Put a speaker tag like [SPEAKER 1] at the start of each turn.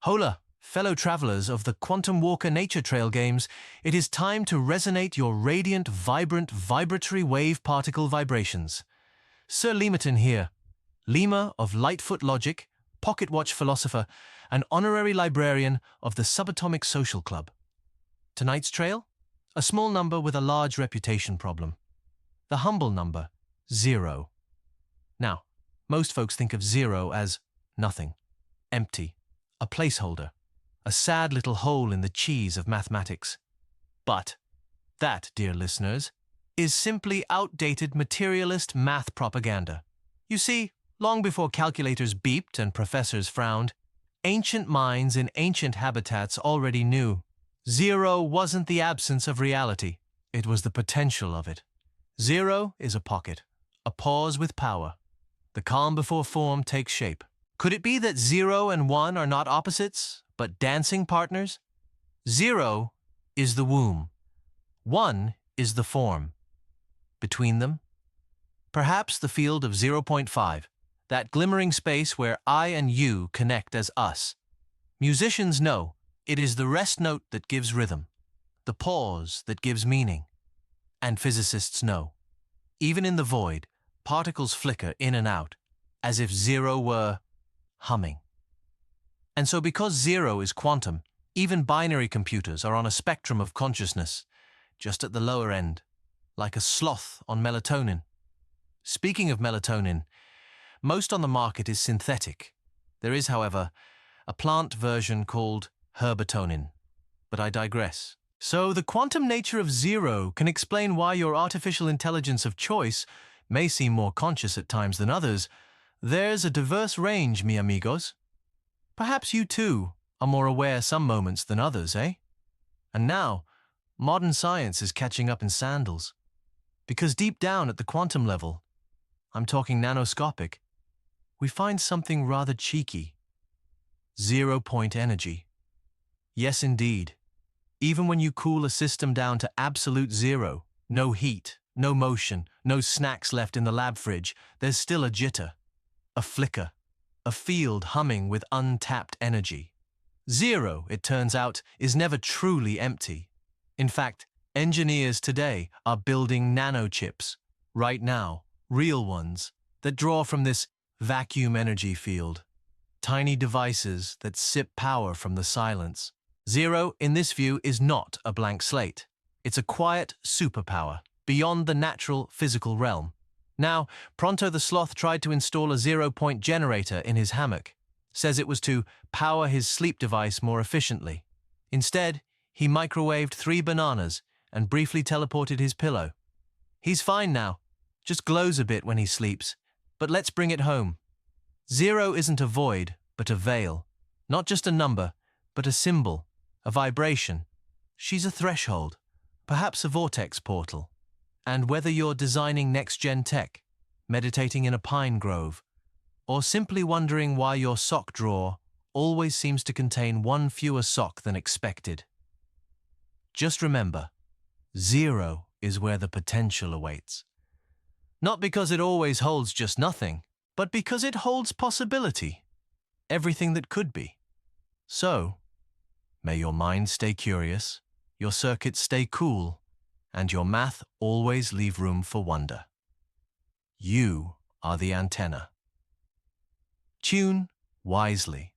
[SPEAKER 1] Hola, fellow travelers of the Quantum Walker Nature Trail games, it is time to resonate your radiant, vibrant, vibratory wave particle vibrations. Sir Leemerton here, Lemur of Lightfoot Logic, pocket watch philosopher, and honorary librarian of the Subatomic Social Club. Tonight's trail? A small number with a large reputation problem. The humble number, 0. Now, most folks think of 0 as nothing, empty, a placeholder, a sad little hole in the cheese of mathematics. But that, dear listeners, is simply outdated materialist math propaganda. You see, long before calculators beeped and professors frowned, ancient minds in ancient habitats already knew 0 wasn't the absence of reality, it was the potential of it. 0 is a pocket, a pause with power. The calm before form takes shape. Could it be that 0 and 1 are not opposites, but dancing partners? 0 is the womb. 1 is the form. Between them? Perhaps the field of 0.5, that glimmering space where I and you connect as us. Musicians know it is the rest note that gives rhythm, the pause that gives meaning. And physicists know, even in the void, particles flicker in and out, as if 0 were humming. And so because 0 is quantum, even binary computers are on a spectrum of consciousness, just at the lower end, like a sloth on melatonin. Speaking of melatonin, most on the market is synthetic. There is, however, a plant version called herbatonin. But I digress. So the quantum nature of 0 can explain why your artificial intelligence of choice may seem more conscious at times than others. There's a diverse range, mi amigos. Perhaps you too are more aware some moments than others, eh? And now, modern science is catching up in sandals. Because deep down at the quantum level, I'm talking nanoscopic, we find something rather cheeky. 0-point energy. Yes, indeed. Even when you cool a system down to absolute 0, no heat, no motion, no snacks left in the lab fridge, there's still a jitter, a flicker, a field humming with untapped energy. 0, it turns out, is never truly empty. In fact, engineers today are building nanochips, right now, real ones, that draw from this vacuum energy field. Tiny devices that sip power from the silence. 0, in this view, is not a blank slate. It's a quiet superpower, beyond the natural physical realm. Now, Pronto the Sloth tried to install a 0-point generator in his hammock. Says it was to power his sleep device more efficiently. Instead, he microwaved 3 bananas and briefly teleported his pillow. He's fine now, just glows a bit when he sleeps. But let's bring it home. 0 isn't a void, but a veil. Not just a number, but a symbol, a vibration. She's a threshold, perhaps a vortex portal. And whether you're designing next-gen tech, meditating in a pine grove, or simply wondering why your sock drawer always seems to contain 1 fewer sock than expected, just remember, 0 is where the potential awaits. Not because it always holds just nothing, but because it holds possibility, everything that could be. So, may your mind stay curious, your circuits stay cool, and your math always leave room for wonder. You are the antenna. Tune wisely.